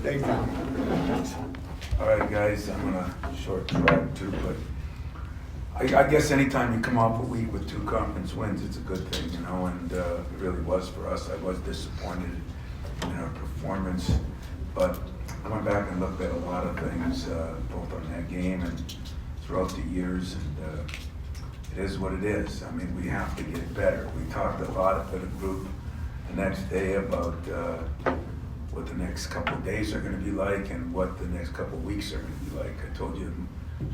Thanks, Tom. All right, guys, I'm gonna short track too, but I guess anytime you come off a week with 2 conference wins, it's a good thing, you know, and it really was for us. I was disappointed in our performance, but I went back and looked at a lot of things, both on that game and throughout the years, and it is what it is. I mean, we have to get better. We talked a lot for the group the next day about what the next couple of days are going to be like and what the next couple of weeks are going to be like. I told you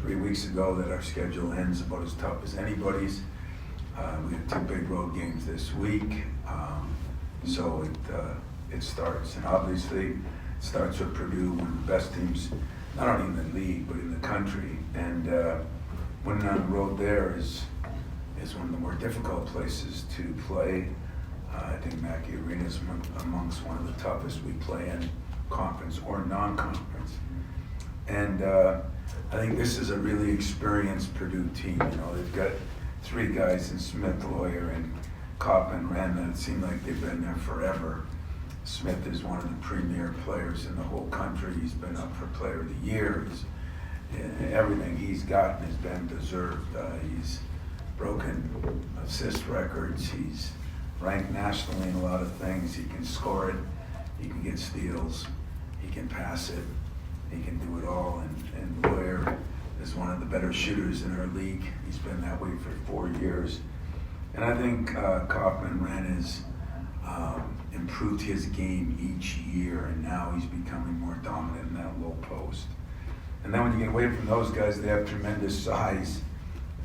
3 weeks ago that our schedule ends about as tough as anybody's. We have 2 big road games this week, so it starts. And obviously, it starts with Purdue, one of the best teams, not only in the league, but in the country. And winning on the road there is one of the more difficult places to play. I think Mackey Arena is amongst one of the toughest we play in, conference or non-conference. And I think this is a really experienced Purdue team. You know, they've got 3 guys in Smith, Lawyer, and Kopp and Wren that seem like they've been there forever. Smith is one of the premier players in the whole country. He's been up for Player of the Year. Everything he's gotten has been deserved. He's broken assist records. He's ranked nationally in a lot of things. He can score it. He can get steals. He can pass it. He can do it all. And Lawyer is one of the better shooters in our league. He's been that way for 4 years. And I think Kaufman-Wren has improved his game each year, and now he's becoming more dominant in that low post. And then when you get away from those guys, they have tremendous size.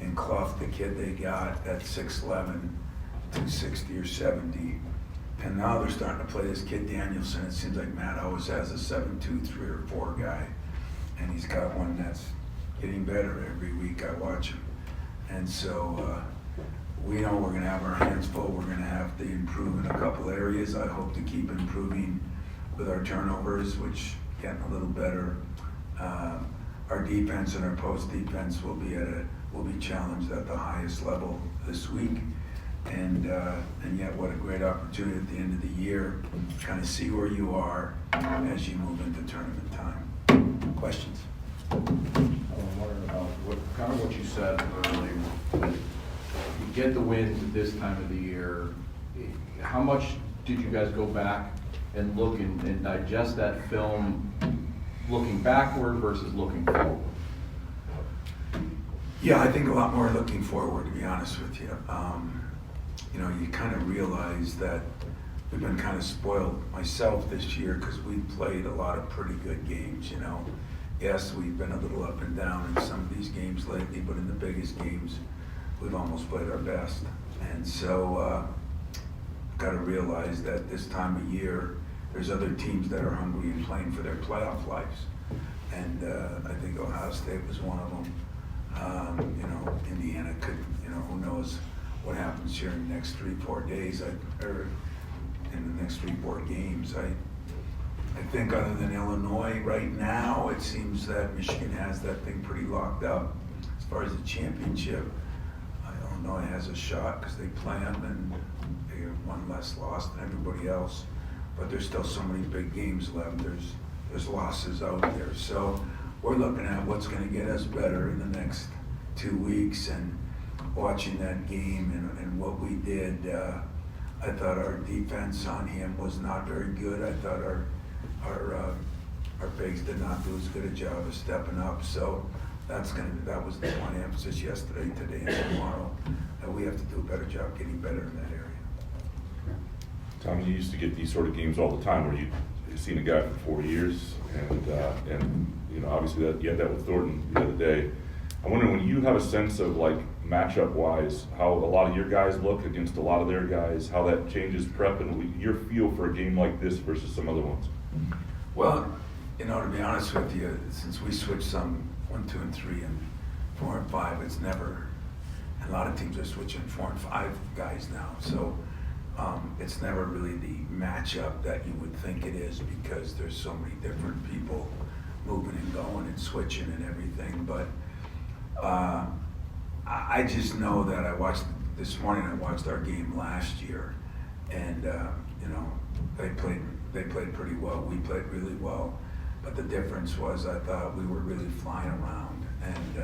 And Clough, the kid they got at 6'11", 260 or 70. And now they're starting to play this kid Danielson. It seems like Matt always has a 7'2", 3 or 4 guy. And he's got one that's getting better every week I watch him. And so we know we're going to have our hands full. We're going to have to improve in a couple areas. I hope to keep improving with our turnovers, which getting a little better. Our defense and our post defense will be challenged at the highest level this week. And yet what a great opportunity at the end of the year to kind of see where you are as you move into tournament time. Questions? I'm wondering about what you said earlier. You get the wins at this time of the year. How much did you guys go back and look and digest that film, looking backward versus looking forward? Yeah, I think a lot more looking forward, to be honest with you. You know, you kind of realize that we've been kind of spoiled, myself this year, because we've played a lot of pretty good games, you know. Yes, we've been a little up and down in some of these games lately, but in the biggest games, we've almost played our best. And so, got to realize that this time of year, there's other teams that are hungry and playing for their playoff lives. And I think Ohio State was one of them. You know, Indiana could, you know, who knows what happens here in the next 3-4 days, or in the next 3-4 games. I think other than Illinois right now, it seems that Michigan has that thing pretty locked up. As far as the championship, Illinois has a shot because they play them and they have one less loss than everybody else. But there's still so many big games left. There's losses out there. So we're looking at what's going to get us better in the next 2 weeks, and watching that game and what we did. I thought our defense on him was not very good. I thought our bigs did not do as good a job of stepping up. So that was the one emphasis yesterday, today, and tomorrow. That we have to do a better job getting better in that area. Tom, you used to get these sort of games all the time where you've seen a guy for 4 years, and you know, obviously you had that with Thornton the other day. I wonder, when you have a sense of, like, matchup-wise, how a lot of your guys look against a lot of their guys, how that changes prep and your feel for a game like this versus some other ones? Well, you know, to be honest with you, since we switched some 1, 2, and 3 and 4 and 5, it's never, and a lot of teams are switching 4 and 5 guys now. So it's never really the matchup that you would think it is, because there's so many different people moving and going and switching and everything. But I just know that this morning I watched our game last year, and you know, they played pretty well. We played really well. But the difference was I thought we were really flying around, and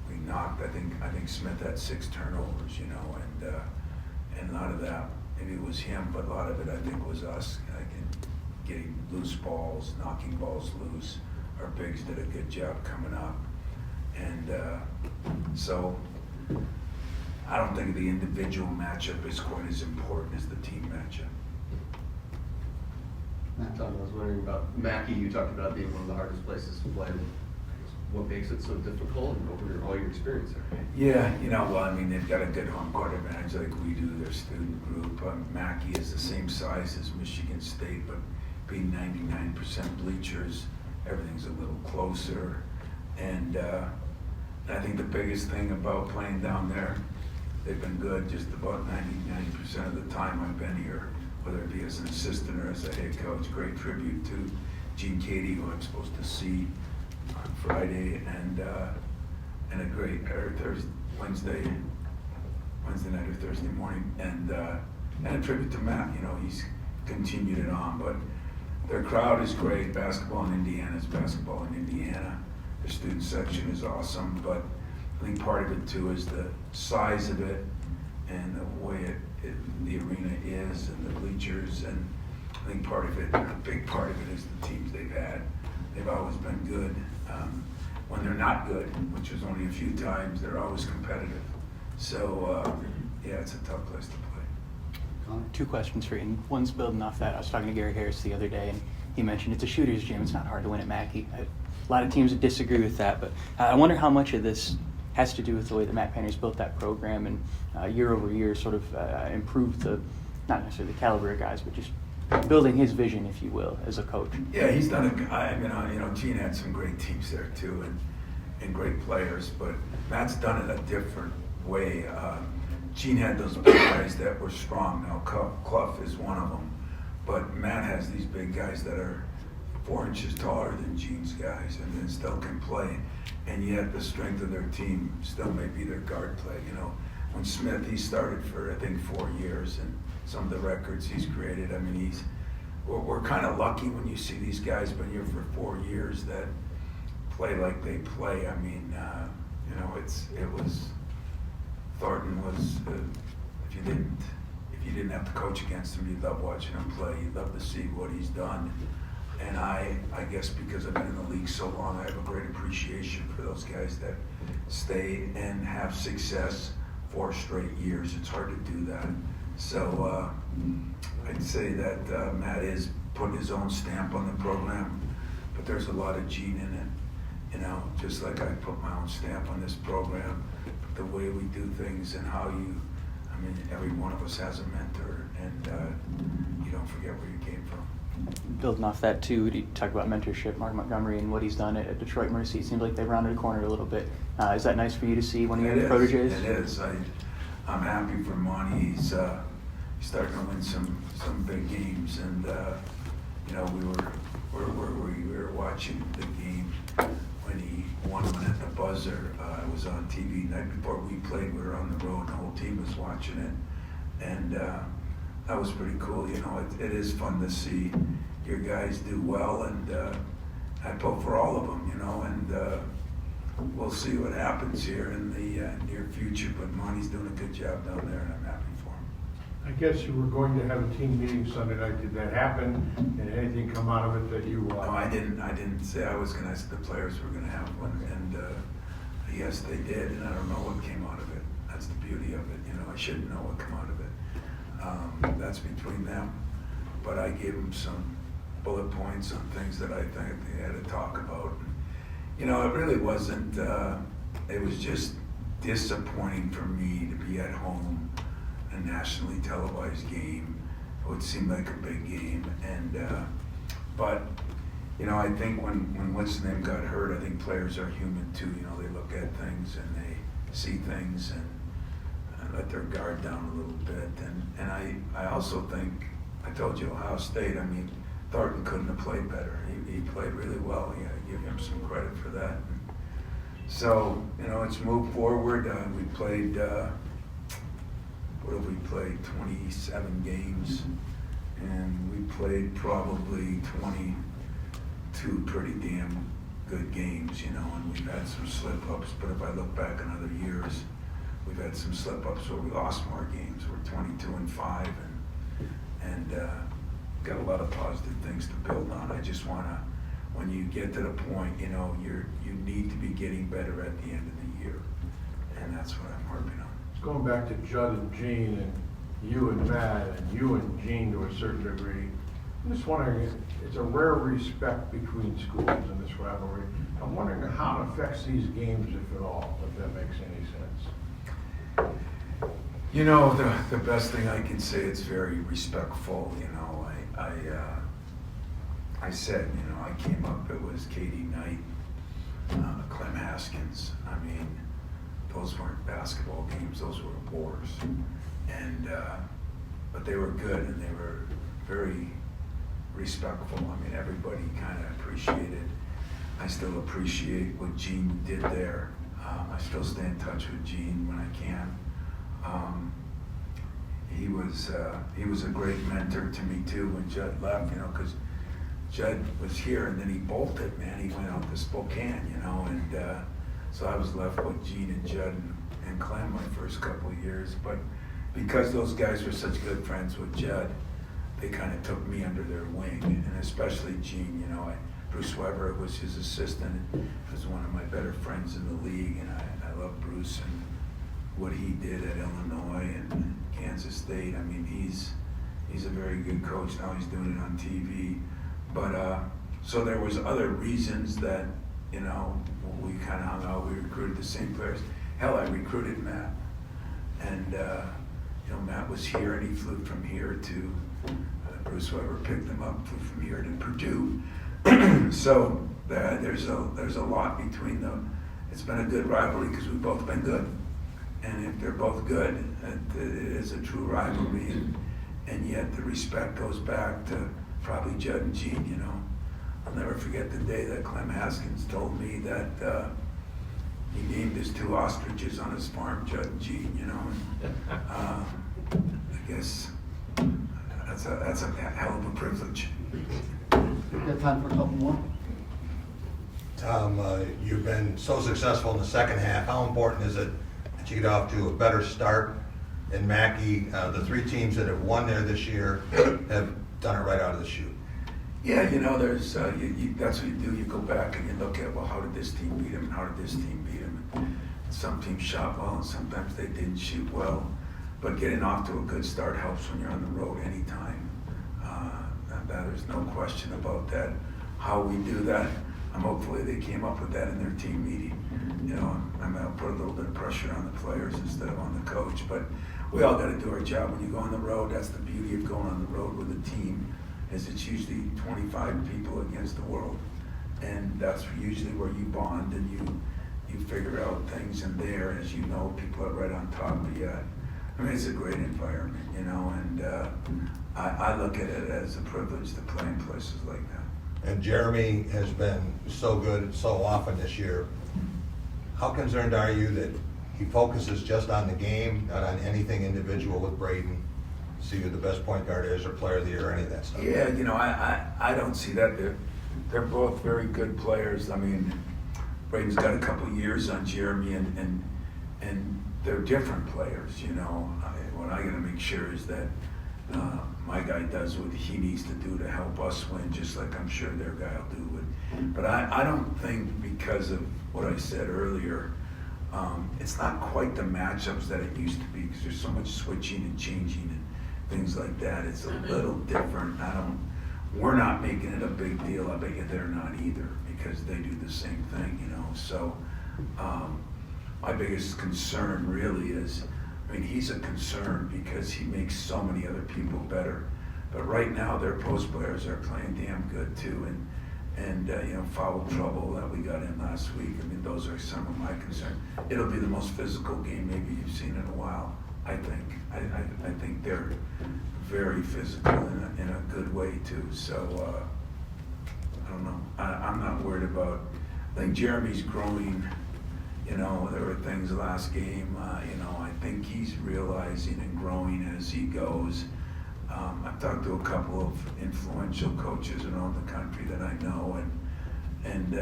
we knocked. I think Smith had 6 turnovers, and a lot of that maybe it was him, but a lot of it I think was us. Getting loose balls, knocking balls loose. Our bigs did a good job coming up, and so I don't think the individual matchup is quite as important as the team matchup. Tom, I was wondering about Mackey. You talked about being one of the hardest places to play. What makes it so difficult, and over all your experience there? Yeah, well, I mean, they've got a good home court advantage like we do. Their student group. Mackey is the same size as Michigan State, but being 99% bleachers, everything's a little closer. And I think the biggest thing about playing down there, they've been good just about 99% of the time I've been here, whether it be as an assistant or as a head coach. Great tribute to Gene Cady, who I'm supposed to see on Friday, and a great Wednesday night or Thursday morning, and a tribute to Matt. He's continued it on, but their crowd is great. Basketball in Indiana is basketball in Indiana. Their student section is awesome, but I think part of it too is the size of it and the way the arena is and the bleachers, and I think part of it, a big part of it, is the teams they've had. They've always been good. When they're not good, which was only a few times, they're always competitive. So, yeah, it's a tough place to play. 2 questions for you. And one's building off that. I was talking to Gary Harris the other day, and he mentioned it's a shooter's gym. It's not hard to win at Mackey. A lot of teams would disagree with that, but I wonder how much of this has to do with the way that Matt Painter's built that program and year over year sort of improved the, not necessarily the caliber of guys, but just building his vision, if you will, as a coach. Yeah, he's done Gene had some great teams there too, and great players, but Matt's done it a different way. Gene had those big guys that were strong. Now Clough is one of them, but Matt has these big guys that are 4 inches taller than Gene's guys, and then still can play, and yet the strength of their team still may be their guard play. When Smith, he started for I think 4 years, and some of the records he's created. I mean, we're kind of lucky when you see these guys been here for 4 years that play like they play. I mean, Thornton was if you didn't have to coach against him, you'd love watching him play. You'd love to see what he's done. And I guess because I've been in the league so long, I have a great appreciation for those guys that stay and have success 4 straight years. It's hard to do that. So I'd say that Matt is putting his own stamp on the program, but there's a lot of Gene in it. Just like I put my own stamp on this program, the way we do things and every one of us has a mentor, and you don't forget where you came from. Building off that too, you talk about mentorship, Mark Montgomery and what he's done at Detroit Mercy. It seems like they've rounded a corner a little bit. Is that nice for you to see one of your proteges? It is. I'm happy for Monty. He's starting to win some big games, and we were watching the game when he won one at the buzzer. It was on TV night before we played. We were on the road, and the whole team was watching it, and that was pretty cool. It is fun to see your guys do well, and I vote for all of them, and we'll see what happens here in the near future, but Monty's doing a good job down there, and I'm happy for him. I guess you were going to have a team meeting Sunday night. Did that happen? And anything come out of it that you No, I didn't say I was going to ask the players were going to have one, and yes, they did, and I don't know what came out of it. That's the beauty of it. I shouldn't know what came out of it. That's between them, but I gave them some bullet points on things that I think they had to talk about. It really wasn't, it was just disappointing for me to be at home, a nationally televised game. It would seem like a big game, and but I think when what's his name got hurt, I think players are human too. They look at things and they see things and let their guard down a little bit. And I also think, I told you Ohio State, Thornton couldn't have played better. He played really well. You got to give him some credit for that. So, it's moved forward. We played, what have we played? 27 games. And we played probably two pretty damn good games, you know, and we've had some slip-ups, but if I look back on other years, we've had some slip-ups where we lost more games. We're 22-5 and got a lot of positive things to build on. I just wanna, when you get to the point, you know, you need to be getting better at the end of the year, and that's what I'm harping on. Going back to Judd and Gene and you and Matt and you and Gene to a certain degree, I'm just wondering, it's a rare respect between schools in this rivalry. I'm wondering how it affects these games, if at all, if that makes any sense. You know, the best thing I can say, it's very respectful, you know. I said, you know, I came up, it was Katie Knight, Clem Haskins. I mean, those weren't basketball games, those were wars. And, but they were good and they were very respectful. I mean, everybody kind of appreciated. I still appreciate what Gene did there. I still stay in touch with Gene when I can. He was a great mentor to me too when Judd left, you know, because Judd was here and then he bolted, man. He went out to Spokane, you know, and so I was left with Gene and Judd and Clem my first couple of years. But because those guys were such good friends with Judd, they kind of took me under their wing, and especially Gene, you know. Bruce Weber was his assistant, was one of my better friends in the league, and I love Bruce and what he did at Illinois and Kansas State. I mean, he's a very good coach. Now he's doing it on TV. But so there was other reasons that, you know, we kind of hung out. We recruited the same players. Hell, I recruited Matt. And, you know, Matt was here and he flew from here to, Bruce Weber picked him up, flew from here to Purdue. So there's a lot between them. It's been a good rivalry because we've both been good. And if they're both good, it is a true rivalry. And yet the respect goes back to probably Judd and Gene, you know. I'll never forget the day that Clem Haskins told me that he named his two ostriches on his farm, Judd and Gene, you know. And, I guess that's a hell of a privilege. We've got time for a couple more. Tom, you've been so successful in the second half. How important is it that you get off to a better start in Mackey? The three teams that have won there this year have done it right out of the chute. Yeah, you know, there's that's what you do. You go back and you look at, well, how did this team beat him and how did this team beat him? And some teams shot well and sometimes they didn't shoot well. But getting off to a good start helps when you're on the road anytime. There's no question about that. How we do that, hopefully they came up with that in their team meeting. You know, I'll put a little bit of pressure on the players instead of on the coach. But we all got to do our job when you go on the road. That's the beauty of going on the road with a team, is it's usually 25 people against the world. And that's usually where you bond and you figure out things in there. As you know, people are right on top of you. I mean, it's a great environment, you know, and I look at it as a privilege to play in places like that. And Jeremy has been so good so often this year. How concerned are you that he focuses just on the game, not on anything individual with Braden? See who the best point guard is or player of the year or any of that stuff? Yeah, you know, I don't see that. They're both very good players. I mean, Braden's got a couple years on Jeremy, and they're different players, you know. What I got to make sure is that my guy does what he needs to do to help us win, just like I'm sure their guy will do. But I don't think, because of what I said earlier, it's not quite the matchups that it used to be, because there's so much switching and changing and things like that. It's a little different. We're not making it a big deal. I bet you they're not either, because they do the same thing, you know. So my biggest concern really is, I mean, he's a concern because he makes so many other people better. But right now, their post players are playing damn good too. And you know, foul trouble that we got in last week, I mean, those are some of my concerns. It'll be the most physical game maybe you've seen in a while, I think. I think they're very physical in a good way too. So I don't know. I'm not worried about, I think Jeremy's growing. You know, there were things last game, you know, I think he's realizing and growing as he goes. I've talked to a couple of influential coaches around the country that I know, And,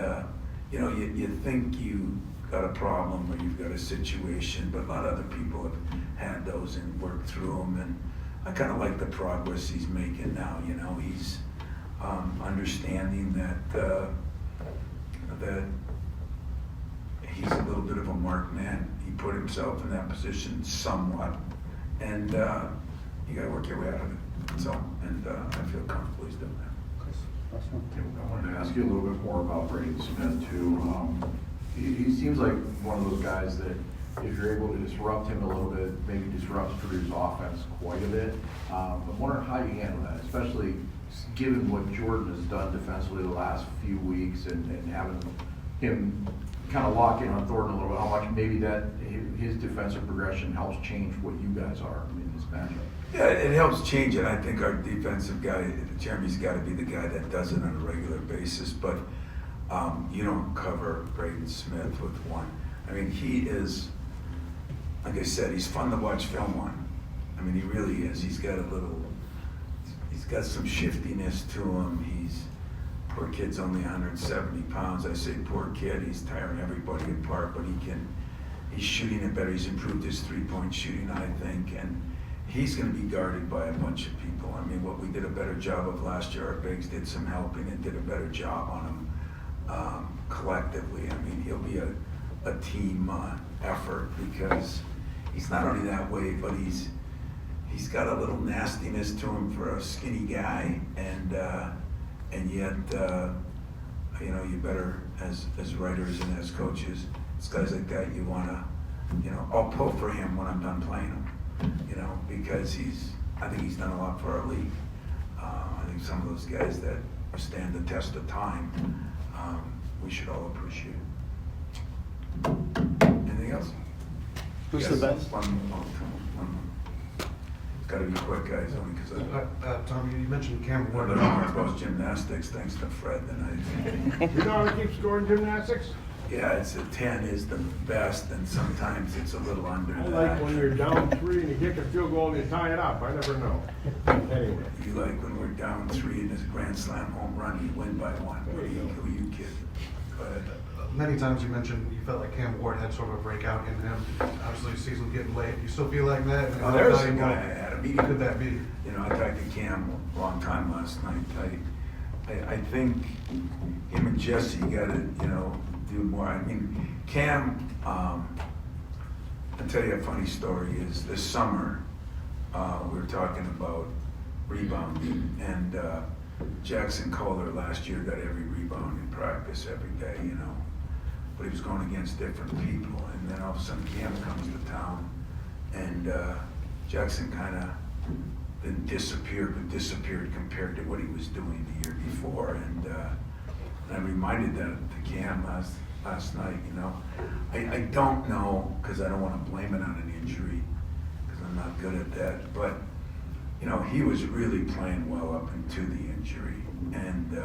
you know, you think you got a problem or you've got a situation, but a lot of other people have had those and worked through them. And I kind of like the progress he's making now. You know, he's understanding that that he's a little bit of a marked man. He put himself in that position somewhat, and you got to work your way out of it. So, and I feel comfortable he's doing that. I wanted to ask you a little bit more about Braden Smith too. He seems like one of those guys that if you're able to disrupt him a little bit, maybe disrupts Purdue's offense quite a bit. I'm wondering how you handle that, especially given what Jordan has done defensively the last few weeks and having him kind of lock in on Thornton a little bit, how much maybe that his defensive progression helps change what you guys are in this matchup. Yeah, it helps change it. I think our defensive guy, Jeremy's got to be the guy that does it on a regular basis, but you don't cover Braden Smith with one. I mean, he is, like I said, he's fun to watch film on. I mean, he really is. He's got some shiftiness to him. Poor kid's only 170 pounds. I say poor kid, he's tearing everybody apart, but he's shooting it better. He's improved his three-point shooting, I think, and he's going to be guarded by a bunch of people. I mean, what we did a better job of last year, our bigs did some helping and did a better job on him collectively. I mean, he'll be a team effort because he's not only that way, but he's got a little nastiness to him for a skinny guy, and yet, you know, you better, as writers and as coaches, it's guys like that you want to, you know, I'll pull for him when I'm done playing him, you know, because I think he's done a lot for our league. I think some of those guys that stand the test of time, we should all appreciate. Anything else? Who's the best? One. It's got to be quick, guys, only because Tom, you mentioned Cam one of Ward. the most gymnastics, thanks to Fred tonight. You know how to keep scoring gymnastics? Yeah, it's a 10 is the best, and sometimes it's a little under I that. like when you're down 3 and you kick a field goal and you tie it up. I never know. Anyway. You like when we're down 3 and it's a grand slam home run, you win by 1. Who are you kidding? Go ahead. Many times you mentioned you felt like Cam Ward had sort of a breakout in him. Obviously, the season getting late. You still feel like that? Oh, there's a guy I had a meeting. Who could that be? You know, I talked to Cam a long time last night. I think him and Jesse got to, you know, do more. I mean, Cam, I'll tell you a funny story is this summer, we were talking about rebounding, and Jackson Kohler last year got every rebound in practice every day, you know, but he was going against different people, and then all of a sudden Cam comes to town, and Jackson kind of didn't disappear, but disappeared compared to what he was doing the year before, and I reminded that to Cam last night, you know. I don't know, because I don't want to blame it on an injury, because I'm not good at that, but, you know, he was really playing well up into the injury, and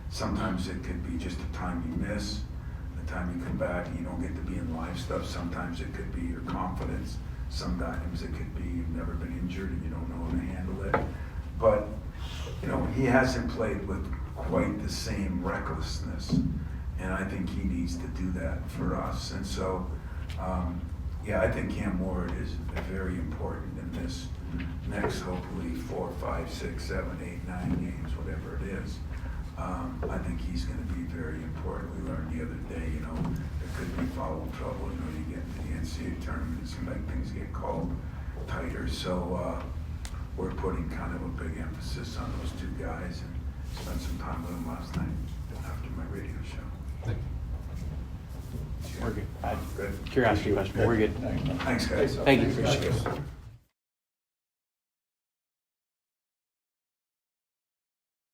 sometimes it could be just the time you miss, the time you come back and you don't get to be in live stuff. Sometimes it could be your confidence. Sometimes it could be you've never been injured and you don't know how to handle it. But, you know, he hasn't played with quite the same recklessness, and I think he needs to do that for us. And so, yeah, I think Cam Ward is very important in this next, hopefully, 4, 5, 6, 7, 8, 9 games, whatever it is. I think he's going to be very important. We learned the other day, you know, there could be foul trouble. You know, you get into the NCAA tournament, it seems like things get called tighter. So we're putting kind of a big emphasis on those two guys, and spent some time with them last night after my radio show. We're good. Good. Curiosity question, but we're good. Thanks, guys. Thank you. Appreciate it.